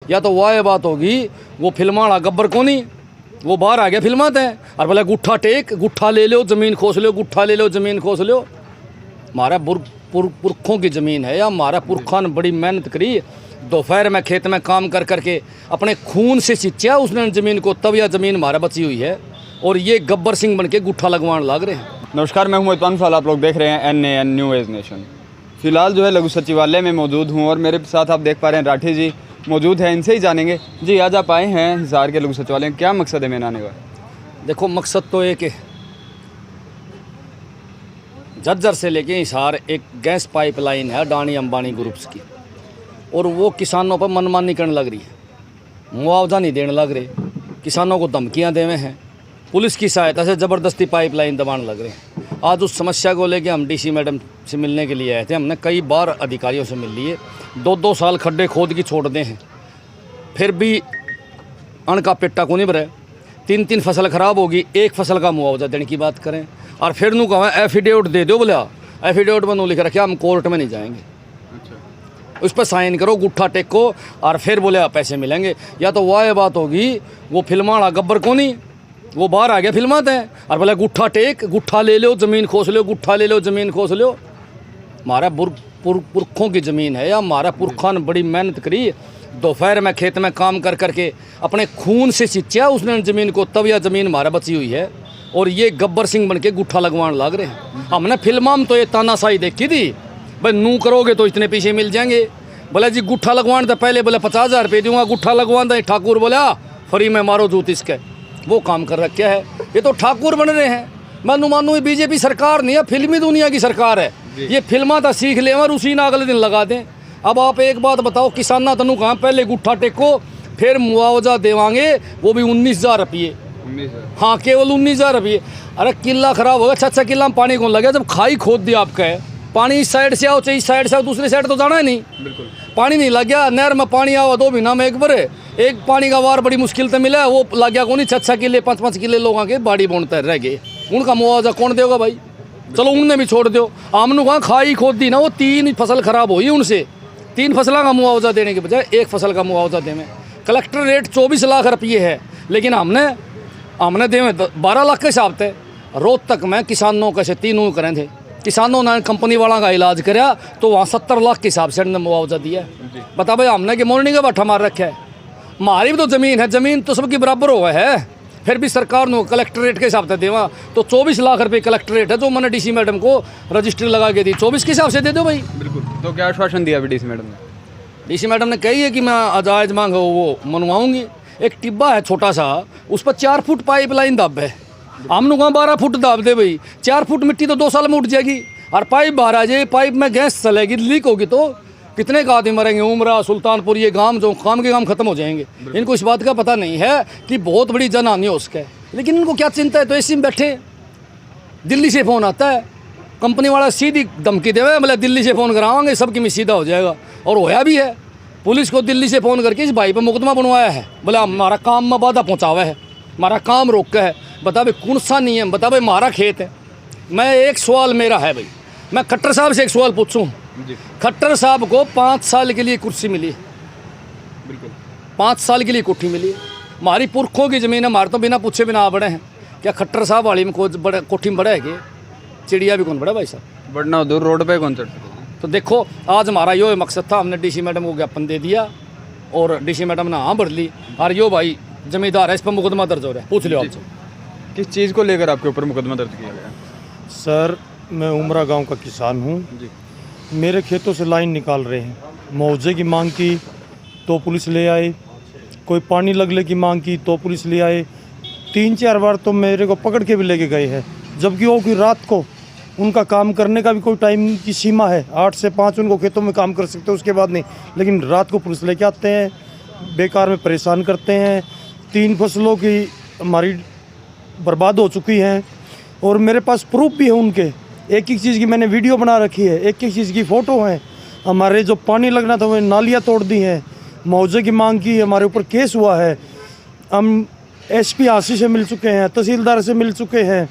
या तो वह बात होगी वो फिल्माड़ा गब्बर को नहीं, वो बाहर आ गया फिल्माते हैं और बोला गुट्ठा टेक, गुट्ठा ले लो ज़मीन खोस लो, गुट्ठा ले लो ज़मीन खोस लो। हमारा पुरखों की ज़मीन है या हमारा पुरखा ने बड़ी मेहनत करी, दोपहर में खेत में काम कर करके अपने खून से सिंचा उसने ज़मीन को, तब यह ज़मीन हमारा बची हुई है और ये गब्बर सिंह बन के गुट्ठा लगवान लग रहे हैं। नमस्कार, मैं हूं इतवान फाल, आप लोग देख रहे हैं NAN न्यू एज नेशन। फिलहाल जो है लघु सचिवालय में मौजूद हूं और मेरे साथ आप देख पा रहे हैं राठी जी मौजूद हैं, इनसे ही जानेंगे। जी, आज आप आए हैं हिसार के लघु सचिवालय, क्या मकसद है मेरे आने का? देखो, मकसद तो एक है, झज्जर से लेके हिसार एक गैस पाइपलाइन है अडानी अंबानी ग्रुप्स की, और वो किसानों पर मनमानी करने लग रही है, मुआवजा नहीं देने लग रहे, किसानों को धमकियां देवे हैं, पुलिस की सहायता से ज़बरदस्ती पाइपलाइन दबाने लग रहे हैं। आज उस समस्या को लेके हम DC मैडम से मिलने के लिए आए थे। हमने कई बार अधिकारियों से मिल लिए, 2-2 साल खड्डे खोद के छोड़ दे हैं, फिर भी अन्न का पेट्टा को नहीं भरे। 3-3 फसल ख़राब होगी, एक फसल का मुआवजा देने की बात करें और फिर नू कहा एफिडेविट दे दो, बोला एफिडेविट में नू लिख रखा हम कोर्ट में नहीं जाएंगे। अच्छा। उस पर साइन करो, गुट्ठा टेको और फिर बोले आप पैसे मिलेंगे। या तो वह बात होगी वो फिल्माड़ा गब्बर को नहीं, वो बाहर आ गया फिल्माते हैं और बोला गुट्ठा टेक, गुट्ठा ले लो ज़मीन खोस लो, गुट्ठा ले लो ज़मीन खोस लो। हमारा पुरखों की ज़मीन है या हमारा पुरखा ने बड़ी मेहनत करी, दोपहर में खेत में काम कर करके अपने खून से सिंचा उसने ज़मीन को, तब यह ज़मीन हमारा बची हुई है और ये गब्बर सिंह बन के गुट्ठा लगवान लग रहे हैं। हमने फिल्मा में तो ये तानाशाही देखी थी, भाई नू करोगे तो इतने पैसे मिल जाएंगे। बोला जी गुट्ठा लगवान तो पहले बोले 50,000 रुपये दूंगा, गुट्ठा लगवान था ठाकुर बोला फ्री में मारो जूत इसके, वो काम कर रखा है। ये तो ठाकुर बन रहे हैं। मानू ये BJP सरकार नहीं है, फिल्मी दुनिया की सरकार है। ये फिल्मा था सीख ले और उसी ना अगले दिन लगा दें। अब आप एक बात बताओ, किसाना तनु कहाँ पहले गुट्ठा टेको फिर मुआवजा देवांगे, वो भी 19,000 रुपये। हाँ, केवल 19,000 रुपये। अरे किला खराब होगा, अच्छा किला में पानी कौन लगे जब खाई खोद दिया आपका है। पानी इस साइड से आओ चाहे इस साइड से आओ, दूसरी साइड तो जाना है नहीं। बिल्कुल पानी नहीं लग गया, नहर में पानी आओ 2 महीना में एक बार, एक पानी का वार बड़ी मुश्किल से मिला, वो लग गया कौन 6-6 किले 5-5 किले लोगों के बाड़ी बोनते रह गए। उनका मुआवजा कौन देगा भाई? चलो उनने भी छोड़ दो। आमनू कहाँ खाई खोद दी ना, वो 3 फसल खराब हुई उनसे, 3 फसलों का मुआवजा देने के बजाय 1 फसल का मुआवजा देवे। कलेक्टर रेट 24 लाख रुपये है, लेकिन हमने देवे 12 लाख के हिसाब से। रोहतक में किसानों कैसे 3 करें थे, किसानों ने कंपनी वाला का इलाज कराया तो वहाँ 70 लाख के हिसाब से हमने मुआवजा दिया। बता भाई, हमने कि मॉर्निंग का बाठा मार रखा है। हमारी भी तो ज़मीन है, ज़मीन तो सबकी बराबर हुआ है, फिर भी सरकार ने कलेक्ट्रेट के हिसाब से देवा तो 24 लाख रुपये कलेक्ट्रेट है जो मैंने DC मैडम को रजिस्ट्री लगा के दी, 24 के हिसाब से दे दो भाई। बिल्कुल। तो क्या आश्वासन दिया अभी DC मैडम ने? DC मैडम ने कही है कि मैं अजायज मांग वो मनवाऊँगी। एक टिब्बा है छोटा सा, उस पर 4 फुट पाइपलाइन दब है, हमने कहाँ 12 फुट दाब दे भाई। 4 फुट मिट्टी तो 2 साल में उठ जाएगी और पाइप बाहर आ जाए, पाइप में गैस चलेगी, लीक होगी तो कितने का आदमी मरेंगे। उमरा, सुल्तानपुर, ये गांव जो काम के काम खत्म हो जाएंगे। इनको इस बात का पता नहीं है कि बहुत बड़ी जनहानि हो उसका, लेकिन इनको क्या चिंता है, तो ऐसे में बैठे। दिल्ली से फ़ोन आता है, कंपनी वाला सीधी धमकी देवे, बोले दिल्ली से फ़ोन करावाएंगे सबकी में सीधा हो जाएगा, और होया भी है। पुलिस को दिल्ली से फ़ोन करके इस भाई पर मुकदमा बनवाया है, बोले हमारा काम में बाधा पहुँचावा है, हमारा काम रोका है। बता भाई कौन सा नियम, बता भाई हमारा खेत है। मैं एक सवाल मेरा है भाई, मैं खट्टर साहब से एक सवाल पूछूं। खट्टर साहब को 5 साल के लिए कुर्सी मिली, बिल्कुल 5 साल के लिए कोठी मिली। हमारी पुरखों की ज़मीन है, हमारे तो बिना पूछे बिना बड़े हैं। क्या खट्टर साहब वाली में बड़े कोठी में बड़ा है कि चिड़िया भी कौन बड़ा भाई साहब? बढ़ना उधर रोड पे कौन चढ़ सकता। तो देखो, आज हमारा यो मकसद था, हमने DC मैडम को ज्ञापन दे दिया और DC मैडम ने हाँ भर ली, और यो भाई जमींदार है, इस पर मुकदमा दर्ज हो रहा है। पूछ लो आपसे किस चीज़ को लेकर आपके ऊपर मुकदमा दर्ज किया गया? सर, मैं उमरा गांव का किसान हूं। मेरे खेतों से लाइन निकाल रहे हैं, मुआवजे की मांग की तो पुलिस ले आए, कोई पानी लगने की मांग की तो पुलिस ले आए, 3-4 बार तो मेरे को पकड़ के भी लेके गए हैं, जबकि वो कि रात को उनका काम करने का भी कोई टाइम की सीमा है, 8 से 5 उनको खेतों में काम कर सकते हैं, उसके बाद नहीं। लेकिन रात को पुलिस लेके आते हैं, बेकार में परेशान करते हैं। 3 फसलों की हमारी बर्बाद हो चुकी हैं और मेरे पास प्रूफ भी है उनके, एक एक चीज़ की मैंने वीडियो बना रखी है, एक एक चीज़ की फ़ोटो है। हमारे जो पानी लगना था वो नालियाँ तोड़ दी हैं, मुआवजे की मांग की, हमारे ऊपर केस हुआ है। हम SP हासी से मिल चुके हैं, तहसीलदार से मिल चुके हैं,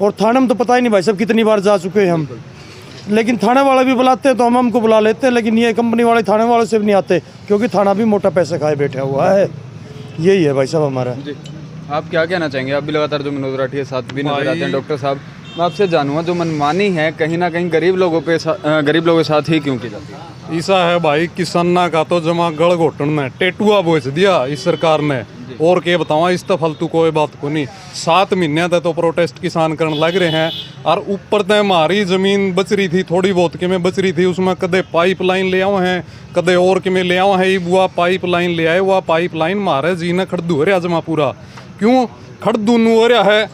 और थाने में तो पता ही नहीं भाई साहब कितनी बार जा चुके हैं हम। लेकिन थाने वाले भी बुलाते हैं तो हम हमको बुला लेते हैं, लेकिन ये कंपनी वाले थाने वाले से भी नहीं आते, क्योंकि थाना भी मोटा पैसे खाए बैठा हुआ है। यही है भाई साहब हमारा। जी, आप क्या कहना चाहेंगे? आप भी लगातार जो मनोज राठी के साथ भी नजर आते हैं। डॉक्टर साहब, मैं आपसे जानूंगा, जो मनमानी है कहीं ना कहीं गरीब लोगों के साथ ही क्यों की जाती है? ऐसा है भाई, किसाना का तो जमा गड़ घोटन में टेटुआ बोझ दिया इस सरकार ने, और क्या बताऊँ, इस तो फालतू कोई बात को नहीं। 7 महीने तक तो प्रोटेस्ट किसान करने लग रहे हैं, और ऊपर तक हमारी जमीन बच रही थी, थोड़ी बहुत के में बच रही थी, उसमें कदे पाइपलाइन ले आए हैं, कदे और के में ले आए हैं, वो पाइपलाइन ले आए, वो पाइपलाइन मारे जी ने खड़दू हो रहा जमा पूरा। क्यों खड़दू नू हो रहा है?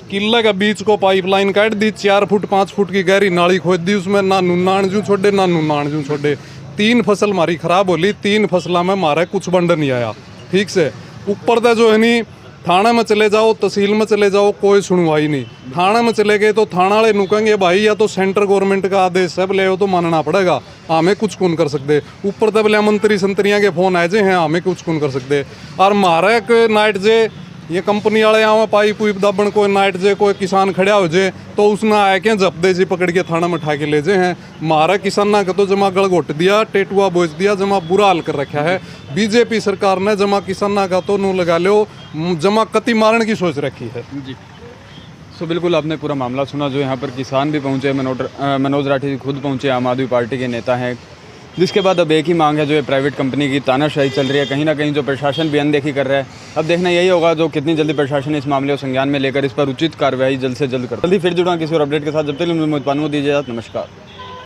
किले के बीच को पाइपलाइन काट दी, 4 फुट 5 फुट की गहरी नाली खोद दी, उसमें ना नान जू छोड़े ना नान जू छोड़े। 3 फसल हमारी खराब होली, 3 फसलों में हमारा कुछ बंड नहीं आया ठीक से। ऊपर तो जो है नहीं, थाने में चले जाओ, तहसील में चले जाओ, कोई सुनवाई नहीं। थाने में चले गए तो थाना वाले नुकेंगे भाई या तो सेंटर गवर्नमेंट का आदेश है, बोले तो मानना पड़ेगा, हमें कुछ कौन कर सकते। ऊपर तो बोले मंत्री संतरियाँ के फोन आए जे हैं, हमें कुछ कौन कर सकते। और मारा एक नाइट जे ये कंपनी वाले आवे पाइप उइप दबन, कोई नाइट जे कोई किसान खड़ा हो जे तो उसने आए के जब दे जी पकड़ के थाना में उठा के ले जे हैं। मारा किसाना का तो जमा गड़ घोट दिया, टेटुआ बोझ दिया, जमा बुरा हाल कर रखा है। बीजेपी सरकार ने जमा किसाना का तो नू लगा लो, जमा कति मारने की सोच रखी है। जी, सो बिल्कुल आपने पूरा मामला सुना। जो यहाँ पर किसान भी पहुँचे, मनोज राठी जी खुद पहुँचे, आम आदमी पार्टी के नेता हैं, जिसके बाद अब एक ही मांग है, जो ये प्राइवेट कंपनी की तानाशाही चल रही है, कहीं ना कहीं जो प्रशासन भी अनदेखी कर रहा है। अब देखना यही होगा जो कितनी जल्दी प्रशासन इस मामले को संज्ञान में लेकर इस पर उचित कार्रवाई जल्द से जल्द कर। जल्दी फिर जुड़ा किसी और अपडेट के साथ, जब तक मुझे दीजिए। नमस्कार।